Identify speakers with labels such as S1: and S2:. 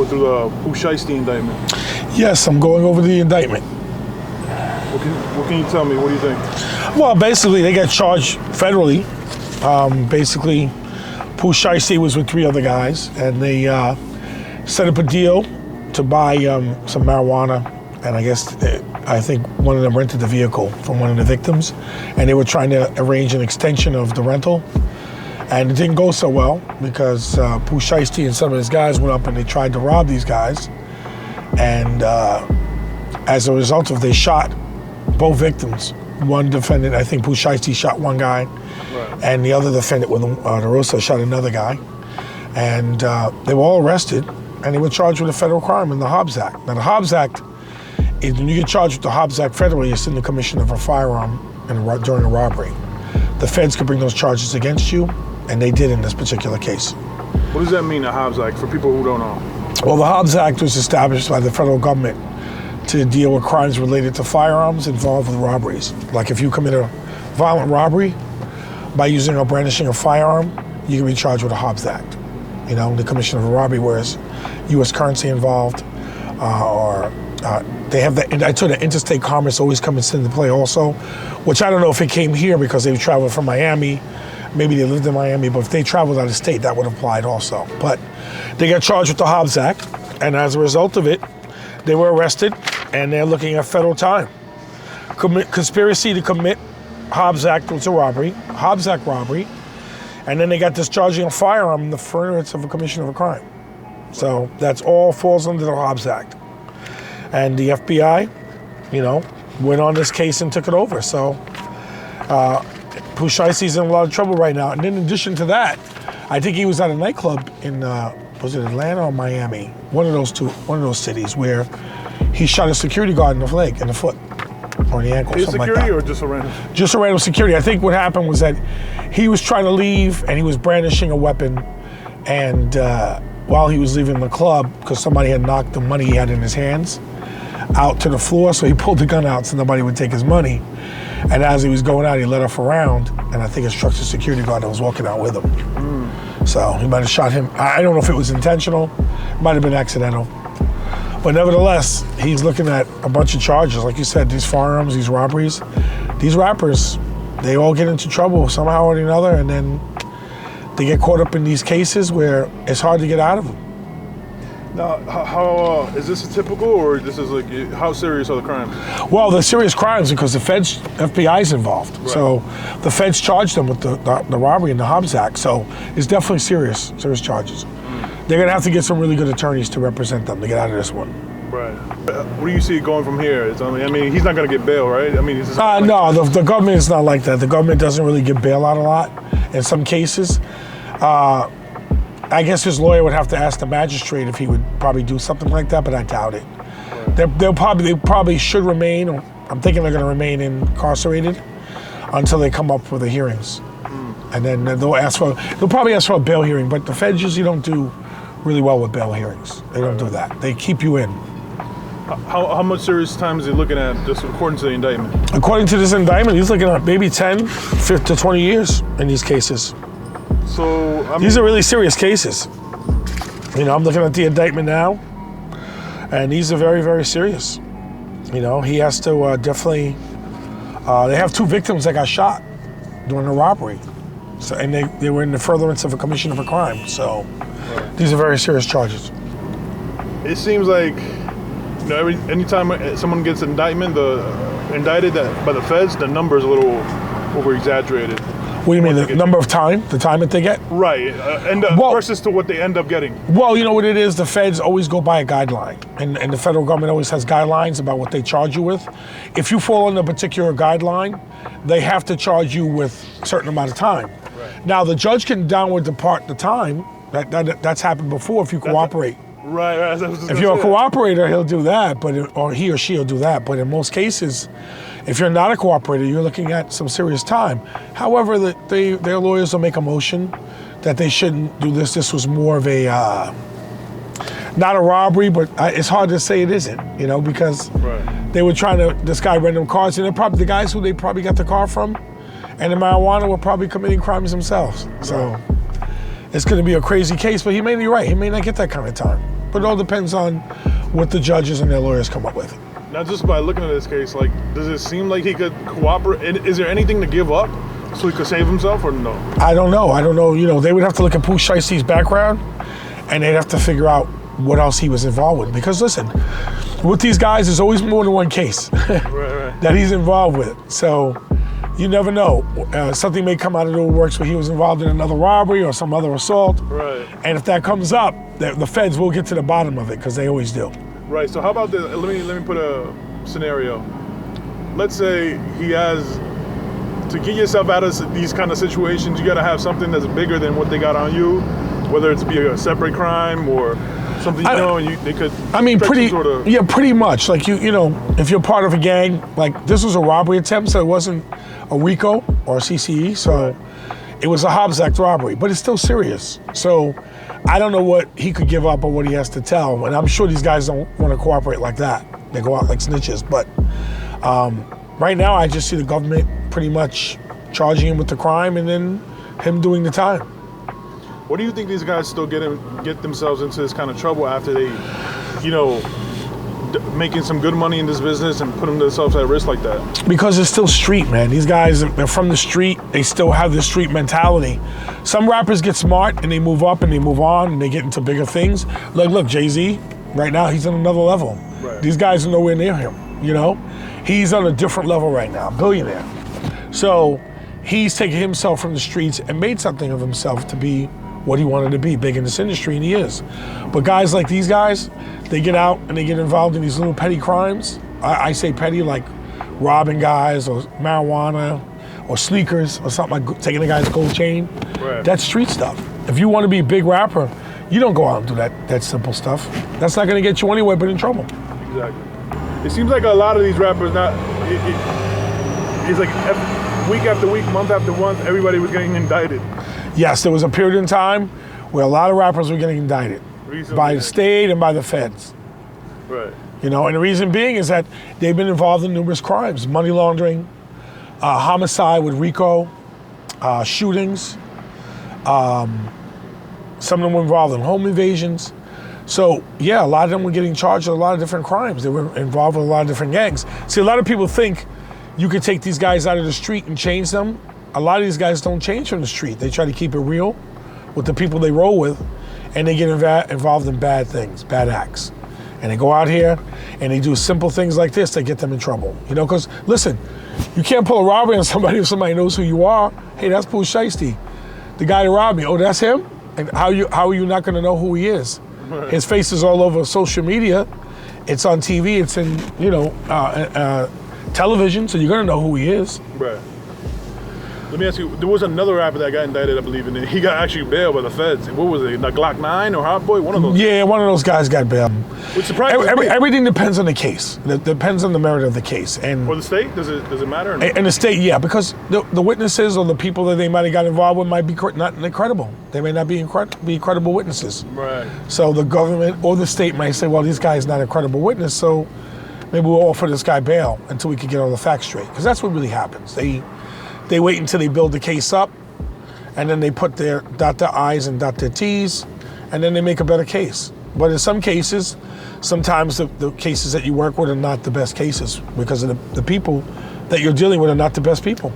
S1: through the Pooh Shiesty indictment.
S2: Yes, I'm going over the indictment.
S1: What can you tell me? What do you think?
S2: Well, basically, they got charged federally. Basically, Pooh Shiesty was with 3 other guys, and they set up a deal to buy some marijuana, and I think one of them rented the vehicle from one of the victims, and they were trying to arrange an extension of the rental, and it didn't go so well because Pooh Shiesty and some of his guys went up and they tried to rob these guys, and as a result of, they shot both victims. One defendant, I think Pooh Shiesty shot one guy, right, and the other defendant with DeRosa shot another guy, and they were all arrested, and they were charged with a federal crime in the Hobbs Act. Now, the Hobbs Act, when you get charged with the Hobbs Act federally, it's in the commission of a firearm during a robbery. The feds could bring those charges against you, and they did in this particular case.
S1: What does that mean, the Hobbs Act, for people who don't know?
S2: Well, the Hobbs Act was established by the federal government to deal with crimes related to firearms involved with robberies. Like if you commit a violent robbery by using or brandishing a firearm, you can be charged with a Hobbs Act. You know, the commission of a robbery, whereas U.S. currency involved, they have that. I told the interstate commerce always comes into play also, which I don't know if it came here because they traveled from Miami. Maybe they lived in Miami, but if they traveled out of state, that would apply also. But they got charged with the Hobbs Act, and as a result of it, they were arrested, and they're looking at federal time. Conspiracy to commit Hobbs Act, which is a robbery, Hobbs Act robbery, and then they got discharging a firearm in the furtherance of a commission of a crime. So that's all falls under the Hobbs Act. And the FBI, you know, went on this case and took it over. So Pooh Shiesty's in a lot of trouble right now. And in addition to that, I think he was at a nightclub in, was it Atlanta or Miami? One of those cities where he shot a security guard in the leg, in the foot, or the ankle, something like that.
S1: Security or just a random?
S2: Just a random security. I think what happened was that he was trying to leave and he was brandishing a weapon, and while he was leaving the club, because somebody had knocked the money he had in his hands out to the floor, so he pulled the gun out so nobody would take his money. And as he was going out, he let off a round, and I think it struck the security guard that was walking out with him. So he might have shot him. I don't know if it was intentional, it might have been accidental. But nevertheless, he's looking at a bunch of charges. Like you said, these firearms, these robberies, these rappers, they all get into trouble somehow or another, and then they get caught up in these cases where it's hard to get out of them.
S1: Now, how is this a typical, or this is like, how serious are the crimes? Well,
S2: they're serious crimes because the FBI is involved. Right. So the feds charged them with the robbery and the Hobbs Act. So it's definitely serious charges. They're gonna have to get some really good attorneys to represent them to get out of this one.
S1: Right. What do you see going from here? I mean, he's not gonna get bail, right? I mean, is this
S2: no, the government is not like that. The government doesn't really give bail out a lot in some cases. I guess his lawyer would have to ask the magistrate if he would probably do something like that, but I doubt it. Right. They probably should remain, or I'm thinking they're gonna remain incarcerated until they come up with the hearings. And then they'll probably ask for a bail hearing, but the feds usually don't do really well with bail hearings. They don't do that. They keep you in.
S1: How much serious time is he looking at, just according to the indictment?
S2: According to this indictment, he's looking at maybe 10 to 20 years in these cases.
S1: So,
S2: these are really serious cases. You know, I'm looking at the indictment now, and these are very, very serious. You know, he has to definitely, they have 2 victims that got shot during the robbery. So, and they were in the furtherance of a commission of a crime. So these are very serious charges.
S1: It seems like, you know, anytime someone gets indicted by the feds, the number is a little over-exaggerated.
S2: What do you mean, the number of time? The time that they get?
S1: Right, versus to what they end up getting.
S2: Well, you know what it is? The feds always go by a guideline. And the federal government always has guidelines about what they charge you with. If you fall under a particular guideline, they have to charge you with a certain amount of time. Right. Now, the judge can downward depart the time. That's happened before if you cooperate.
S1: Right.
S2: If you're a cooperator, he'll do that, or he or she will do that. But in most cases, if you're not a cooperator, you're looking at some serious time. However, their lawyers will make a motion that they shouldn't do this. This was more of a, not a robbery, but it's hard to say it isn't, you know, because they were trying to, this guy random cars, and they're probably the guys who they probably got the car from, and the marijuana were probably committing crimes themselves. So it's going to be a crazy case, but he may be right. He may not get that kind of time. But it all depends on what the judges and their lawyers come up with.
S1: Now, just by looking at this case, like, does it seem like he could cooperate? And is there anything to give up so he could save himself, or no?
S2: I don't know. You know, they would have to look at Pooh Shiesty's background, and they'd have to figure out what else he was involved with. Because listen, with these guys, there's always more than one case
S1: right.
S2: that he's involved with. So you never know. Something may come out of the works where he was involved in another robbery or some other assault.
S1: Right.
S2: And if that comes up, the feds will get to the bottom of it, because they always do.
S1: Right. So how about this? Let me put a scenario. Let's say he has to get yourself out of these kind of situations. You got to have something that's bigger than what they got on you, whether it's be a separate crime or something, and they could.
S2: I mean, pretty much. Like you know, if you're part of a gang, like this was a robbery attempt, so it wasn't a RICO or a CCE, so it was a Hobbs Act robbery, but it's still serious. So I don't know what he could give up or what he has to tell, and I'm sure these guys don't want to cooperate like that. They go out like snitches, but right now I just see the government pretty much charging him with the crime and then him doing the time.
S1: What do you think these guys still get themselves into this kind of trouble after they, you know, making some good money in this business and putting themselves at risk like that? Because
S2: it's still street, man. These guys, they're from the street. They still have the street mentality. Some rappers get smart and they move up and they move on and they get into bigger things. Look, Jay-Z, right now, he's on another level.
S1: Right.
S2: These guys are nowhere near him, you know? He's on a different level right now, billionaire. So he's taken himself from the streets and made something of himself to be what he wanted to be, big in this industry, and he is. But guys like these guys, they get out and they get involved in these little petty crimes. I say petty, like robbing guys or marijuana or sneakers or something, like taking a guy's gold chain.
S1: Right.
S2: That's street stuff. If you want to be a big rapper, you don't go out and do that simple stuff. That's not going to get you anywhere but in trouble.
S1: Exactly. It seems like a lot of these rappers, it's like week after week, month after month, everybody was getting indicted.
S2: Yes, there was a period in time where a lot of rappers were getting indicted by the state and by the feds.
S1: Right.
S2: You know, and the reason being is that they've been involved in numerous crimes: money laundering, homicide with RICO, shootings. Some of them were involved in home invasions. So yeah, a lot of them were getting charged with a lot of different crimes. They were involved with a lot of different gangs. See, a lot of people think you could take these guys out of the street and change them. A lot of these guys don't change from the street. They try to keep it real with the people they roll with, and they get involved in bad things, bad acts. And they go out here and they do simple things like this that get them in trouble. You know, because listen, you can't pull a robbery on somebody if somebody knows who you are. Hey, that's Pooh Shiesty, the guy that robbed me. Oh, that's him? And how are you not gonna know who he is? Right. His face is all over social media. It's on TV, it's in, you know, television, so you're gonna know who he is.
S1: Right. Let me ask you, there was another rapper that got indicted, I believe, and he got actually bailed by the feds. What was it, 9lokkNine or Hot Boy? One of those.
S2: Yeah, one of those guys got bailed.
S1: Which surprised me.
S2: Everything depends on the case. It depends on the merit of the case. And
S1: or the state? Does it matter? Or no?
S2: And the state, yeah, because the witnesses or the people that they might have got involved with might be not credible. They may not be credible witnesses.
S1: Right.
S2: So the government or the state might say, well, this guy is not a credible witness, so maybe we'll offer this guy bail until we can get all the facts straight. Because that's what really happens. They wait until they build the case up, and then they dot their I's and dot their T's, and then they make a better case. But in some cases, sometimes the cases that you work with are not the best cases because of the people that you're dealing with are not the best people.